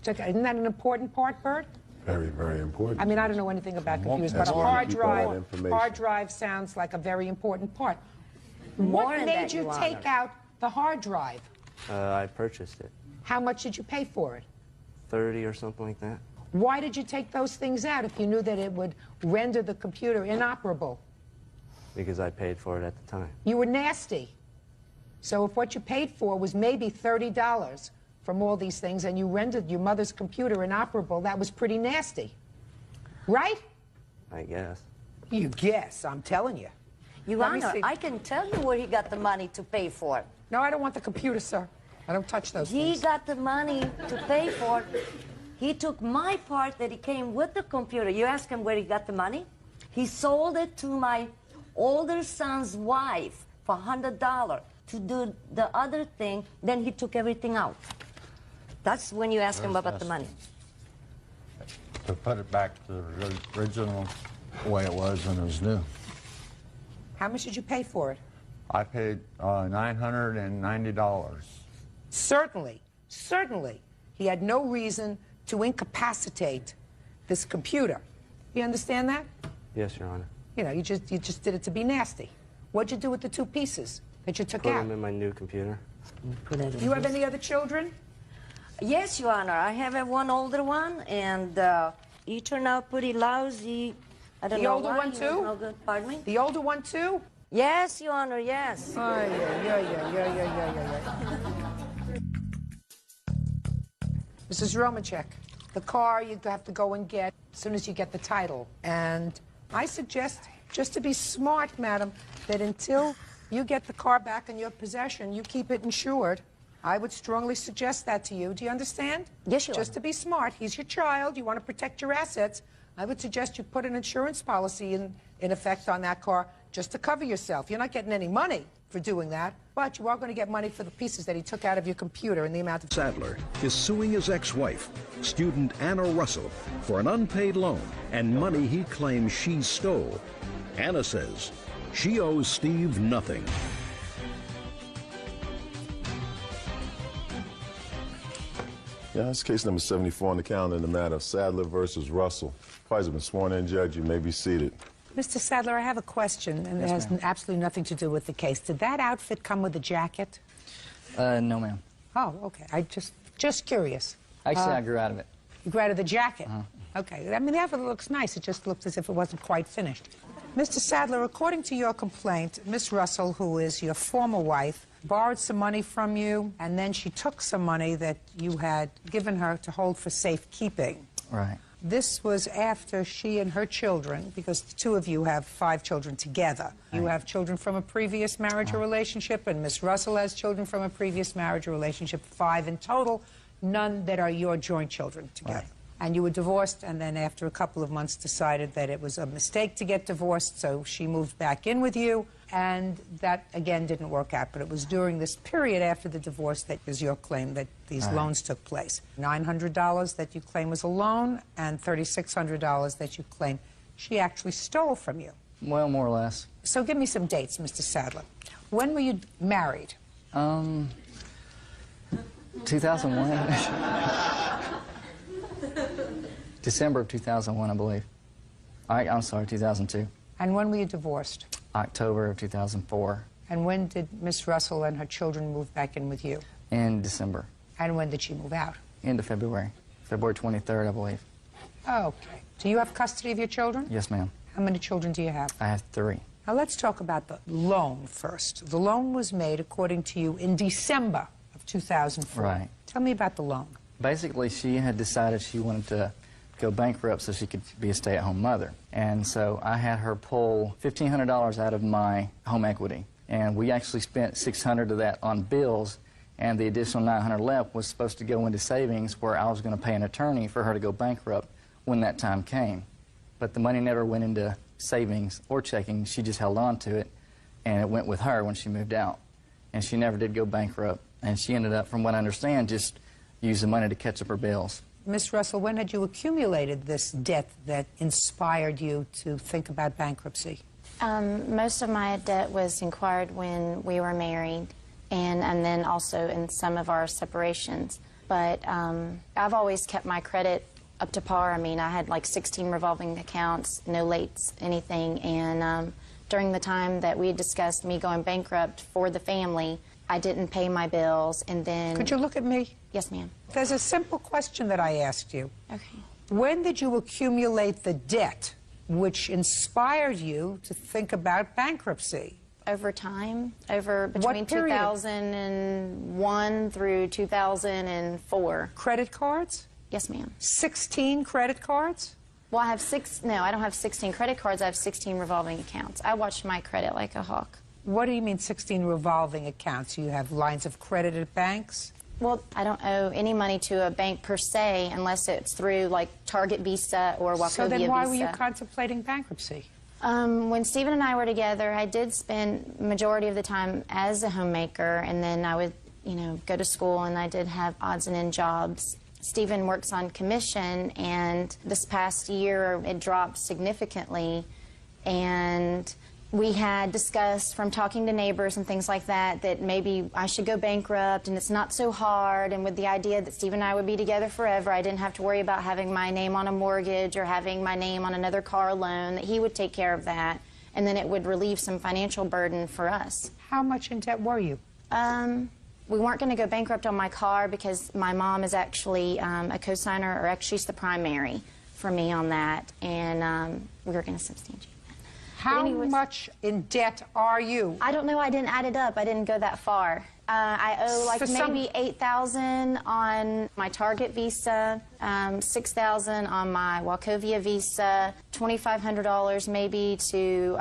Isn't that an important part, Bert? Very, very important. I mean, I don't know anything about computers, but That's a why we hard keep all that drive, information. sounds like a very important part. More What than made that, you Your take Honor. out the hard drive? I purchased it. How much did you pay for it? 30 or something like that. Why did you take those things out if you knew that it would render the computer inoperable? Because I paid for it at the time. You were nasty. So if what you paid for was maybe $30 from all these things and you rendered your mother's computer inoperable, that was pretty nasty. Right? I guess. You guess, I'm telling you. Your Let me Honor, see. I can tell you where he got the money to pay for it. No, I don't want the computer, sir. I don't touch those He things. got the money to pay for it. He took my part that he came with the computer. You ask him where he got the money? He sold it to my older son's wife for $100 to do the other thing. Then he took everything out. That's when you ask him about the money. To put it back to the original way it was when it was new. How much did you pay for it? I paid $990. Certainly, certainly, he had no reason to incapacitate this computer. You understand that? Yes, Your Honor. You know, you just did it to be nasty. What'd you do with the 2 pieces that you took Put out? them in my new computer. Do you have any other children? Yes, Your Honor. I have one older one, and he turned out pretty lousy. I don't know older why. one, He was too? no good. Pardon me? The older one, too? Yes, Your Honor, yes. Yeah. Mrs. Romachek, the car you have to go and get as soon as you get the title. And I suggest, just to be smart, madam, that until you get the car back in your possession, you keep it insured. I would strongly suggest that to you. Do you understand? Yes, Your Honor. Just to be smart. He's your child. You want to protect your assets. I would suggest you put an insurance policy in effect on that car just to cover yourself. You're not getting any money for doing that, but you are going to get money for the pieces that he took out of your computer in the amount of... Sadler is suing his ex-wife, student Anna Russell, for an unpaid loan and money he claims she stole. Anna says she owes Steve nothing. Yeah, that's case number 74 on the calendar in the matter of Sadler versus Russell. Parties have been sworn in, Judge. You may be seated. Mr. Sadler, I have a question, and it has absolutely nothing to do with the case. Did that outfit come with a jacket? No, ma'am. Oh, okay. I just curious. Actually, I grew out of it. You grew out of the jacket? Okay. I mean, the outfit looks nice. It just looked as if it wasn't quite finished. Mr. Sadler, according to your complaint, Miss Russell, who is your former wife, borrowed some money from you, and then she took some money that you had given her to hold for safekeeping. Right. This was after she and her children, because the 2 of you have 5 children together. You have children from a previous marriage or relationship, and Miss Russell has children from a previous marriage or relationship, 5 in total, none that are your joint children together. Right. And you were divorced, and then after a couple of months decided that it was a mistake to get divorced, so she moved back in with you, and that, again, didn't work out. But it was during this period after the divorce that is your claim that these loans took place. $900 that you claim was a loan, and $3,600 that you claim she actually stole from you. Well, more or less. So give me some dates, Mr. Sadler. When were you married? 2001. December of 2001, I believe. I'm sorry, 2002. And when were you divorced? October of 2004. And when did Miss Russell and her children move back in with you? In December. And when did she move out? End of February. February 23rd, I believe. Okay. Do you have custody of your children? Yes, ma'am. How many children do you have? I have 3. Now let's talk about the loan first. The loan was made, according to you, in December of 2004. Right. Tell me about the loan. Basically, she had decided she wanted to go bankrupt so she could be a stay-at-home mother. And so I had her pull $1,500 out of my home equity. And we actually spent $600 of that on bills, and the additional $900 left was supposed to go into savings where I was going to pay an attorney for her to go bankrupt when that time came. But the money never went into savings or checking. She just held on to it, and it went with her when she moved out. And she never did go bankrupt. And she ended up, from what I understand, just using money to catch up her bills. Miss Russell, when had you accumulated this debt that inspired you to think about bankruptcy? Most of my debt was acquired when we were married, and then also in some of our separations. But I've always kept my credit up to par. I mean, I had like 16 revolving accounts, no lates, anything. And during the time that we had discussed me going bankrupt for the family, I didn't pay my bills, and then... Could you look at me? Yes, ma'am. There's a simple question that I asked you. Okay. When did you accumulate the debt which inspired you to think about bankruptcy? Over time, between 2001 through 2004. Credit cards? Yes, ma'am. 16 credit cards? Well, I have I don't have 16 credit cards. I have 16 revolving accounts. I watch my credit like a hawk. What do you mean 16 revolving accounts? You have lines of credit at banks? Well, I don't owe any money to a bank per se unless it's through like Target Visa or Wachovia Visa. So then why were you contemplating bankruptcy? When Stephen and I were together, I did spend majority of the time as a homemaker, and then I would, go to school, and I did have odds and end jobs. Stephen works on commission, and this past year it dropped significantly, and We had discussed from talking to neighbors and things like that that maybe I should go bankrupt and it's not so hard, and with the idea that Steve and I would be together forever, I didn't have to worry about having my name on a mortgage or having my name on another car loan, that he would take care of that, and then it would relieve some financial burden for us. How much in debt were you? We weren't going to go bankrupt on my car because my mom is actually a co-signer, or actually she's the primary for me on that, and we were going to substantiate. How much in debt are you? I don't know. I didn't add it up. I didn't go that far. I owe like maybe $8,000 on my Target Visa, $6,000 on my Wachovia Visa, $2,500 maybe to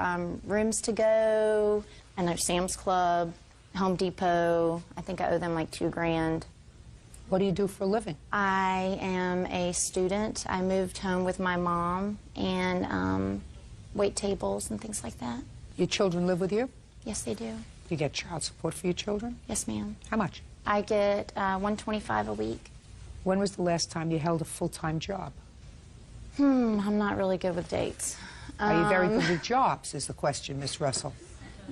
Rooms to Go, and there's Sam's Club, Home Depot. I think I owe them like $2 grand. What do you do for a living? I am a student. I moved home with my mom and wait tables and things like that. Your children live with you? Yes, they do. You get child support for your children? Yes, ma'am. How much? I get $125 a week. When was the last time you held a full-time job? I'm not really good with dates. Are you very good with jobs, is the question, Miss Russell.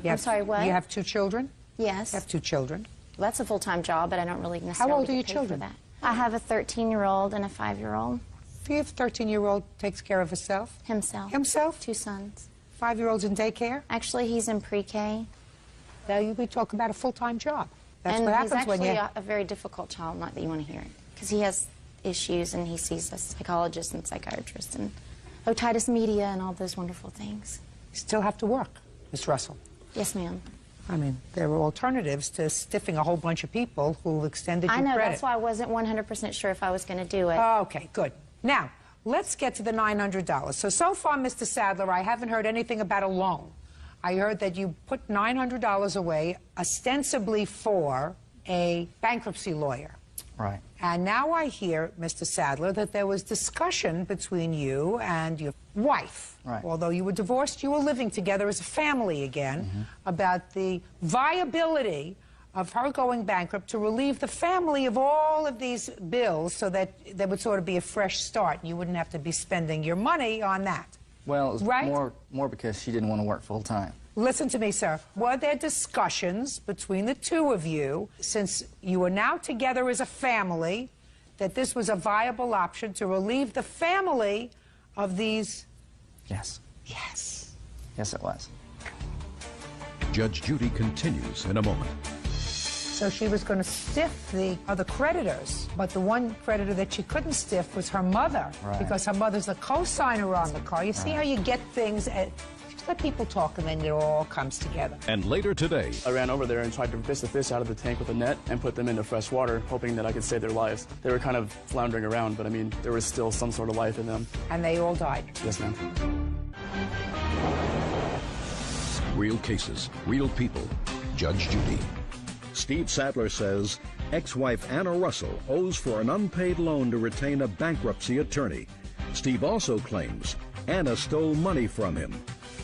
I'm sorry, what? You have 2 children? Yes. You have 2 children. Well, that's a full-time job, but I don't really necessarily How old are your get paid children? for that. I have a 13-year-old and a 5-year-old. Your 13-year-old takes care of himself? Himself. Himself? 2 sons. 5-year-old's in daycare? Actually, he's in pre-K. Now, we talk about a full-time job. That's and what happens he's when you... actually a very difficult child, not that you want to hear it, because he has issues and he sees a psychologist and psychiatrist and otitis media and all those wonderful things. You still have to work, Miss Russell. Yes, ma'am. I mean, there are alternatives to stiffing a whole bunch of people who've extended you I know, credit. that's why I wasn't 100% sure if I was going to do it. Okay, good. Now, let's get to the $900. So far, Mr. Sadler, I haven't heard anything about a loan. I heard that you put $900 away ostensibly for a bankruptcy lawyer. Right. And now I hear, Mr. Sadler, that there was discussion between you and your wife. Right. Although you were divorced, you were living together as a family again, about the viability of her going bankrupt to relieve the family of all of these bills so that there would sort of be a fresh start and you wouldn't have to be spending your money on that. Well, it was right? more because she didn't want to work full-time. Listen to me, sir. Were there discussions between the two of you, since you are now together as a family, that this was a viable option to relieve the family of these? Yes. Yes. Yes, it was. Judge Judy continues in a moment. So she was going to stiff the other creditors, but the one creditor that she couldn't stiff was her mother, right, because her mother's the co-signer on the car. You see how you get things at... Just let people talk and then it all comes together. And later today... I ran over there and tried to fish the fish out of the tank with a net and put them into fresh water, hoping that I could save their lives. They were kind of floundering around, but I mean, there was still some sort of life in them. And they all died? Yes, ma'am. Real cases, real people. Judge Judy. Steve Sadler says ex-wife Anna Russell owes for an unpaid loan to retain a bankruptcy attorney. Steve also claims Anna stole money from him.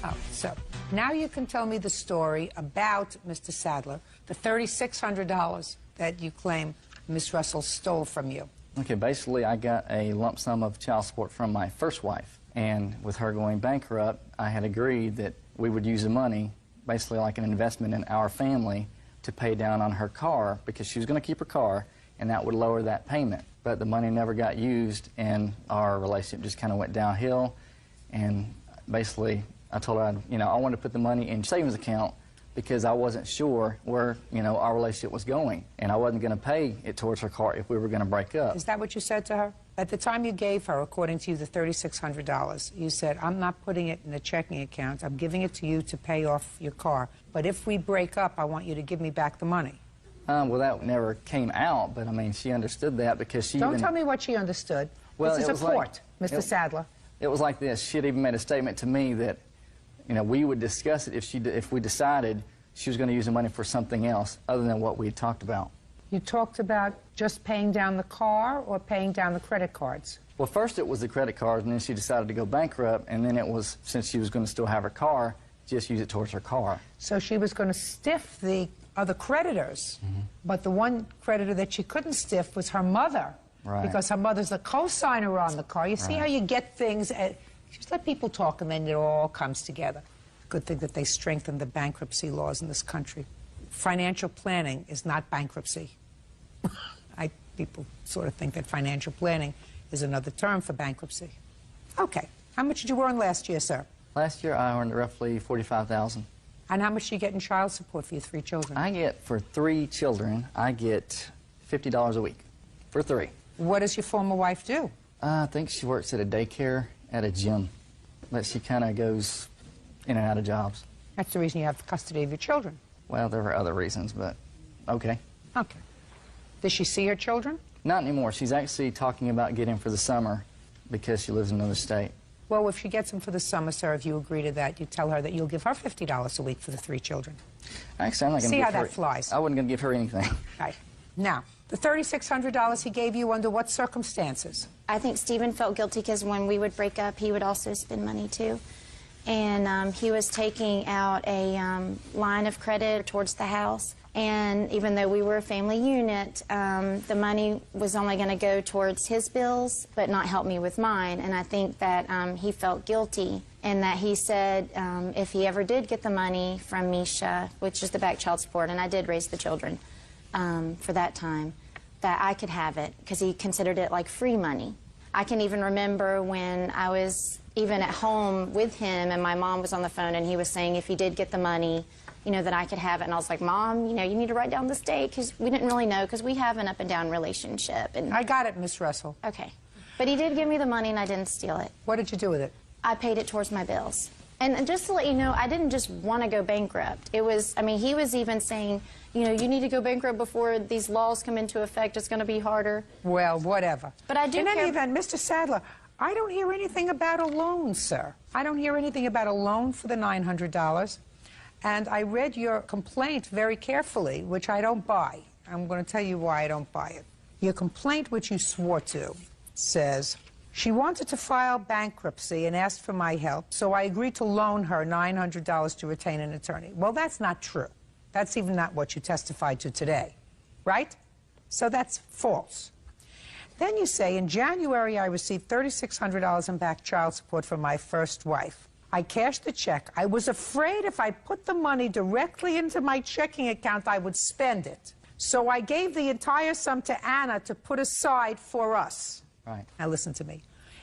Oh, so now you can tell me the story about Mr. Sadler, the $3,600 that you claim Miss Russell stole from you. Okay, basically I got a lump sum of child support from my first wife, and with her going bankrupt, I had agreed that we would use the money, basically like an investment in our family, to pay down on her car, because she was going to keep her car, and that would lower that payment. But the money never got used, and our relationship just kind of went downhill. And basically, I told her, I wanted to put the money in savings account because I wasn't sure where, our relationship was going, and I wasn't going to pay it towards her car if we were going to break up. Is that what you said to her? At the time you gave her, according to you, the $3,600, you said, I'm not putting it in a checking account. I'm giving it to you to pay off your car. But if we break up, I want you to give me back the money. Well, that never came out, but, she understood that because she Don't tell me what she understood. Well, this is a court, Mr. Sadler. It was like this. She had even made a statement to me that, we would discuss it if we decided she was going to use the money for something else other than what we had talked about. You talked about just paying down the car or paying down the credit cards? Well, first it was the credit cards, and then she decided to go bankrupt, and then it was, since she was going to still have her car, just use it towards her car. So she was going to stiff the other creditors, but the one creditor that she couldn't stiff was her mother, right, because her mother's the co-signer on the car. You see how you get things at... Just let people talk and then it all comes together. Good thing that they strengthened the bankruptcy laws in this country. Financial planning is not bankruptcy. People sort of think that financial planning is another term for bankruptcy. Okay. How much did you earn last year, sir? Last year, I earned roughly $45,000. And how much do you get in child support for your 3 children? I get, for 3 children, I get $50 a week for 3. What does your former wife do? I think she works at a daycare at a gym, but she kind of goes in and out of jobs. That's the reason you have custody of your children. Well, there were other reasons, but okay. Okay. Does she see her children? Not anymore. She's actually talking about getting for the summer because she lives in another state. Well, if she gets them for the summer, sir, if you agree to that, you tell her that you'll give her $50 a week for the 3 children. Actually, I'm not going to See give how her... that flies. I wasn't going to give her anything. Right. Now, the $3,600 he gave you, under what circumstances? I think Stephen felt guilty because when we would break up, he would also spend money too. And he was taking out a line of credit towards the house. And even though we were a family unit, the money was only going to go towards his bills, but not help me with mine. And I think that he felt guilty, and that he said if he ever did get the money from Misha, which is the back child support, and I did raise the children for that time, that I could have it, because he considered it like free money. I can even remember when I was even at home with him, and my mom was on the phone, and he was saying if he did get the money, you know, that I could have it. And I was like, Mom, you know, you need to write down this date, because we didn't really know, because we have an up-and-down relationship. And I got it, Miss Russell. Okay. But he did give me the money, and I didn't steal it. What did you do with it? I paid it towards my bills. And just to let you know, I didn't just want to go bankrupt. It was, I mean, he was even saying, you know, you need to go bankrupt before these laws come into effect. It's going to be harder. Well, whatever. But I do In any care... event, Mr. Sadler, I don't hear anything about a loan, sir. I don't hear anything about a loan for the $900. And I read your complaint very carefully, which I don't buy. I'm going to tell you why I don't buy it. Your complaint, which you swore to, says, she wanted to file bankruptcy and asked for my help, so I agreed to loan her $900 to retain an attorney. Well, that's not true. That's even not what you testified to today, right? So that's false. Then you say, in January, I received $3,600 in back child support from my first wife. I cashed the check. I was afraid if I put the money directly into my checking account, I would spend it. So I gave the entire sum to Anna to put aside for us. Right. Now listen to me.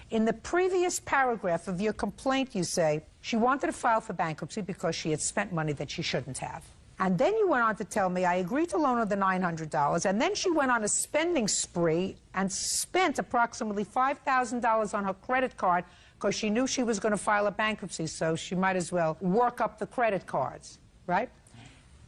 In the previous paragraph of your complaint, you say she wanted to file for bankruptcy because she had spent money that she shouldn't have. And then you went on to tell me I agreed to loan her the $900, and then she went on a spending spree and spent approximately $5,000 on her credit card because she knew she was going to file a bankruptcy, so she might as well work up the credit cards, right?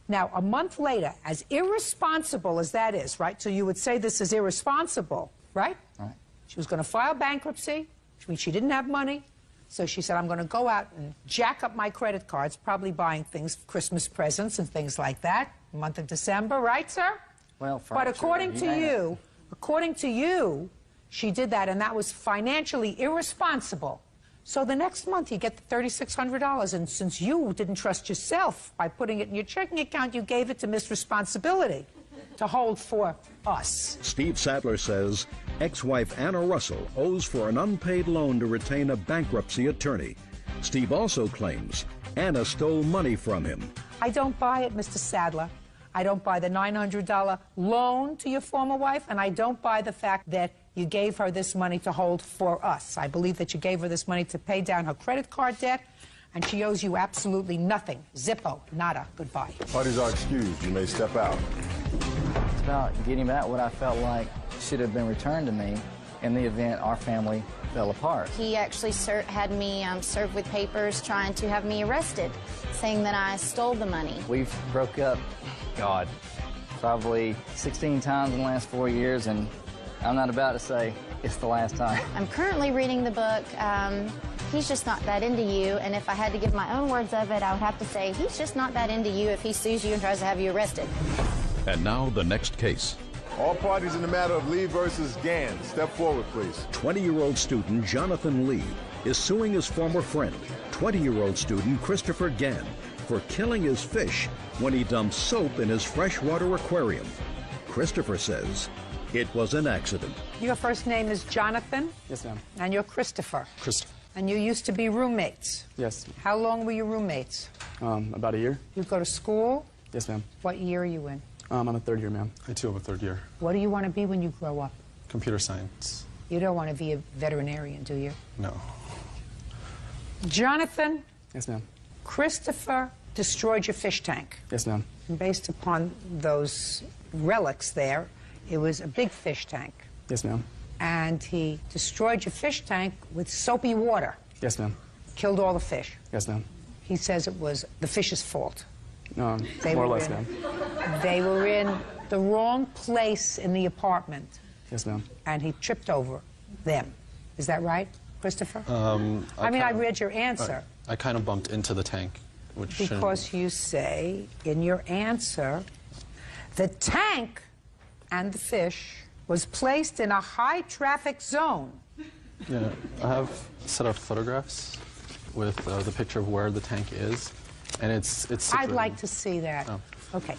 Now, a month later, as irresponsible as that is, right? So you would say this is irresponsible, right? Right. She was going to file bankruptcy, which means she didn't have money. So she said, I'm going to go out and jack up my credit cards, probably buying things, Christmas presents and things like that, month of December, right, sir? Well, but according to you, she did that, and that was financially irresponsible. So the next month, you get the $3,600, and since you didn't trust yourself by putting it in your checking account, you gave it to Miss Responsibility to hold for us. Steve Sadler says ex-wife Anna Russell owes for an unpaid loan to retain a bankruptcy attorney. Steve also claims Anna stole money from him. I don't buy it, Mr. Sadler. I don't buy the $900 loan to your former wife, and I don't buy the fact that you gave her this money to hold for us. I believe that you gave her this money to pay down her credit card debt, and she owes you absolutely nothing. Zippo, nada, goodbye. Parties are excused. You may step out. It's about getting back what I felt like should have been returned to me in the event our family fell apart. He actually had me served with papers trying to have me arrested, saying that I stole the money. We've broke up, God, probably 16 times in the last 4 years, and I'm not about to say it's the last time. I'm currently reading the book, He's Just Not That Into You, and if I had to give my own words of it, I would have to say he's just not that into you if he sues you and tries to have you arrested. And now the next case. All parties in the matter of Lee versus Gann. Step forward, please. 20-year-old student Jonathan Lee is suing his former friend, 20-year-old student Christopher Gann, for killing his fish when he dumped soap in his freshwater aquarium. Christopher says it was an accident. Your first name is Jonathan? Yes, ma'am. And you're Christopher? Christopher. And you used to be roommates? Yes. How long were you roommates? About a year. You go to school? Yes, ma'am. What year are you in? I'm a third year, ma'am. I too am a third year. What do you want to be when you grow up? Computer science. You don't want to be a veterinarian, do you? No. Jonathan? Yes, ma'am. Christopher destroyed your fish tank. Yes, ma'am. And based upon those relics there, it was a big fish tank. Yes, ma'am. And he destroyed your fish tank with soapy water. Yes, ma'am. Killed all the fish. Yes, ma'am. He says it was the fish's fault. More or less, ma'am. They were in the wrong place in the apartment. Yes, ma'am. And he tripped over them. Is that right, Christopher? I read your answer. I kind of bumped into the tank, which shouldn't. Because you say in your answer, the tank and the fish was placed in a high-traffic zone. Yeah, I have a set of photographs with the picture of where the tank is, and it's I'd like to see that. Oh. Okay.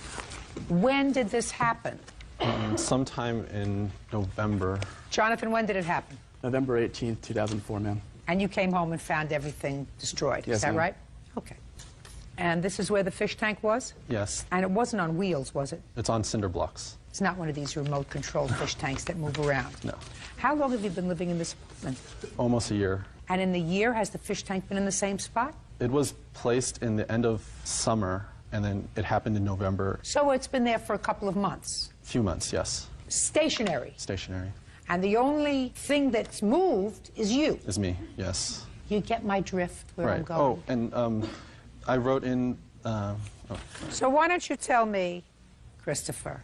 When did this happen? Sometime in November. Jonathan, when did it happen? November 18th, 2004, ma'am. And you came home and found everything destroyed. Yes, is that ma'am. right? Okay. And this is where the fish tank was? Yes. And it wasn't on wheels, was it? It's on cinder blocks. It's not one of these remote-controlled fish tanks that move around. No. How long have you been living in this apartment? Almost a year. And in the year, has the fish tank been in the same spot? It was placed in the end of summer, and then it happened in November. So it's been there for a couple of months? A few months, yes. Stationary? Stationary. And the only thing that's moved is you? Is me, yes. You get my drift where I'm Right. going? Oh, and I wrote in... So why don't you tell me, Christopher,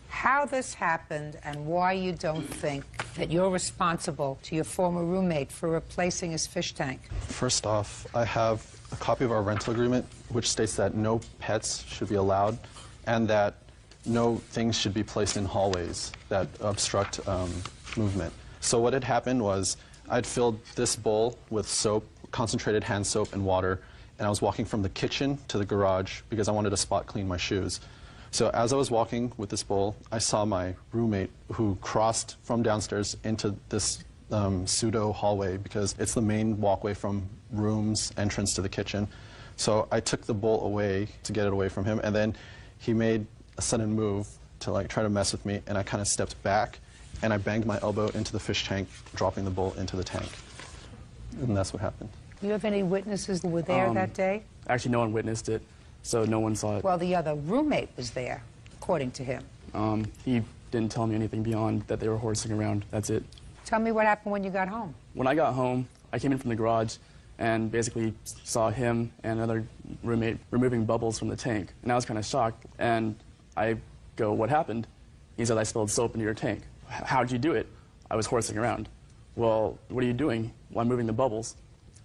how this happened and why you don't think that you're responsible to your former roommate for replacing his fish tank? First off, I have a copy of our rental agreement, which states that no pets should be allowed and that no things should be placed in hallways that obstruct movement. So what had happened was I'd filled this bowl with soap, concentrated hand soap and water, and I was walking from the kitchen to the garage because I wanted to spot clean my shoes. So as I was walking with this bowl, I saw my roommate who crossed from downstairs into this pseudo hallway because it's the main walkway from rooms entrance to the kitchen. So I took the bowl away to get it away from him, and then he made a sudden move to like try to mess with me, and I kind of stepped back and I banged my elbow into the fish tank, dropping the bowl into the tank. And that's what happened. Do you have any witnesses who were there that day? Actually, no one witnessed it, so no one saw it. Well, the other roommate was there, according to him. He didn't tell me anything beyond that they were horsing around. That's it. Tell me what happened when you got home. When I got home, I came in from the garage and basically saw him and another roommate removing bubbles from the tank. And I was kind of shocked, and I go, "What happened?" He said, "I spilled soap into your tank." "How'd you do it?" "I was horsing around." "Well, what are you doing?" "Well, I'm moving the bubbles."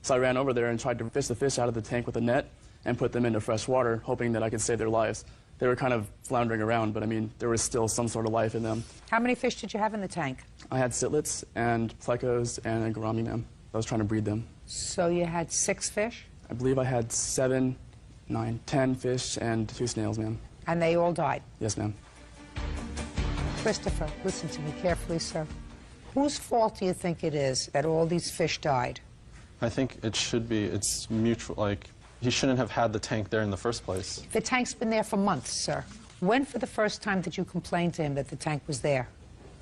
So I ran over there and tried to fish the fish out of the tank with a net and put them into fresh water, hoping that I could save their lives. They were kind of floundering around, but I mean, there was still some sort of life in them. How many fish did you have in the tank? I had sitlets and plecos and a gourami, ma'am. I was trying to breed them. So you had 6 fish? I believe I had 7, 9, 10 fish and 2 snails, ma'am. And they all died? Yes, ma'am. Christopher, listen to me carefully, sir. Whose fault do you think it is that all these fish died? I think it should be, it's mutual, like, he shouldn't have had the tank there in the first place. The tank's been there for months, sir. When for the first time did you complain to him that the tank was there?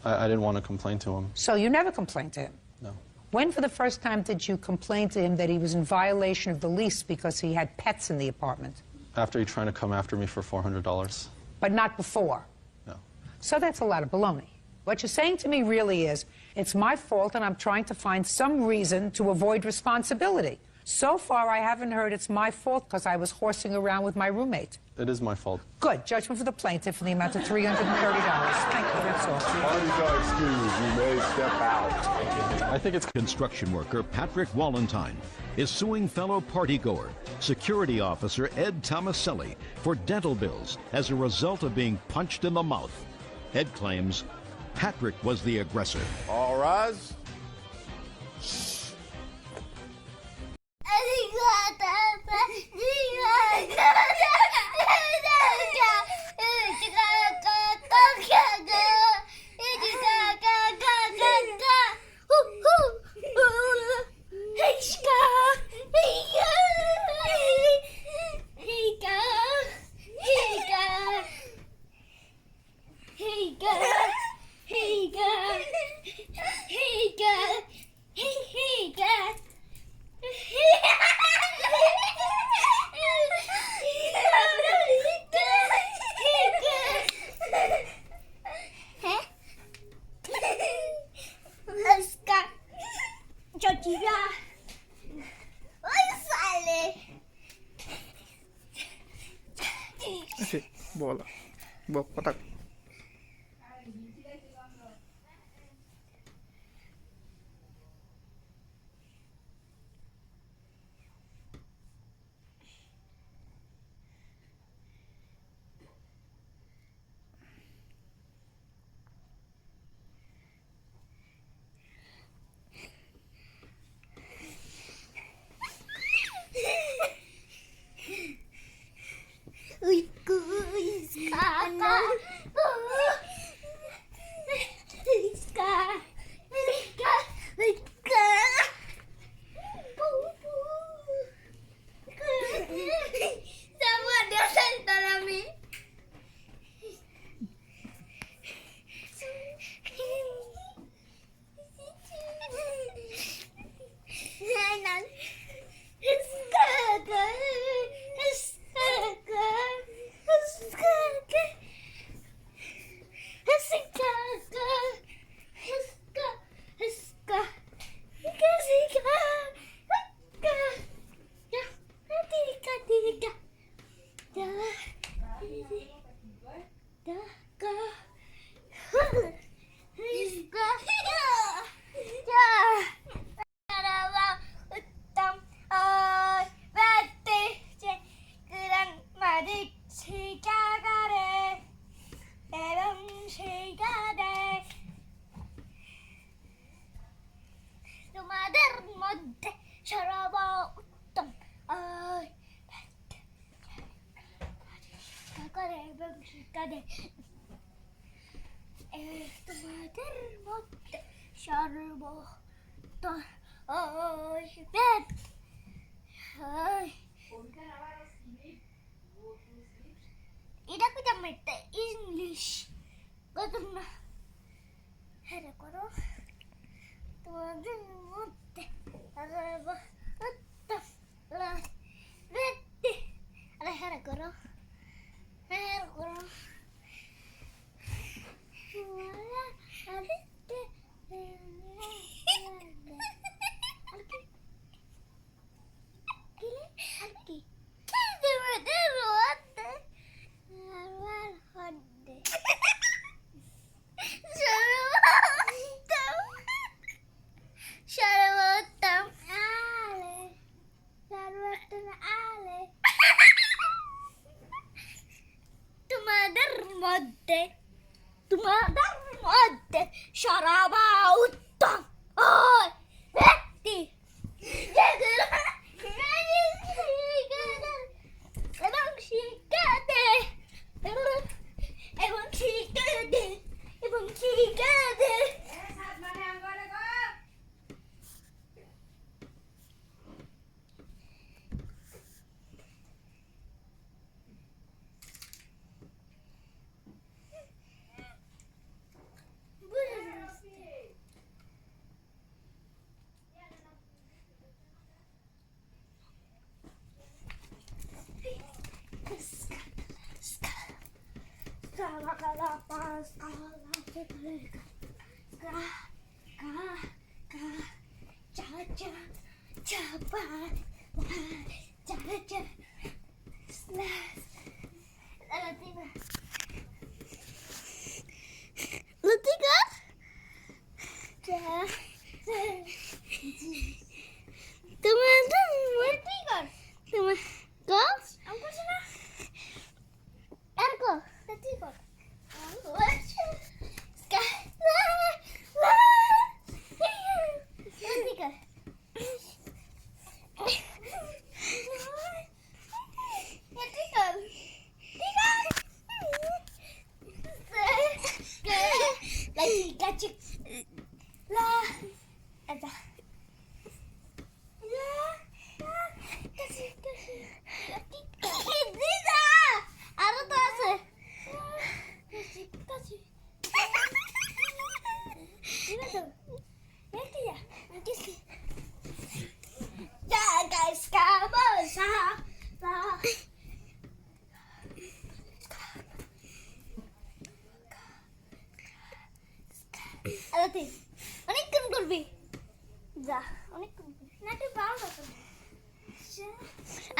I didn't want to complain to him. So you never complained to him? No. When for the first time did you complain to him that he was in violation of the lease because he had pets in the apartment? After he trying to come after me for $400. But not before? No. So that's a lot of baloney. What you're saying to me really is, it's my fault and I'm trying to find some reason to avoid responsibility. So far, I haven't heard it's my fault because I was horsing around with my roommate. It is my fault. Good. Judgment for the plaintiff in the amount of $330. Thank you. That's all. Parties are excused. You may step out. I think it's... Construction worker Patrick Walentine is suing fellow partygoer, security officer Ed Tomaselli, for dental bills as a result of being punched in the mouth. Ed claims Patrick was the aggressor. All rise. bola. Buat kotak.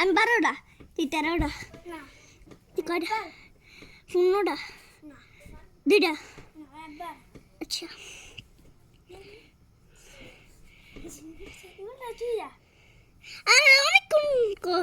আমি 12টা তুই 13টা তুই কয়টা सुनो डा दिडा अच्छा अरे कुन को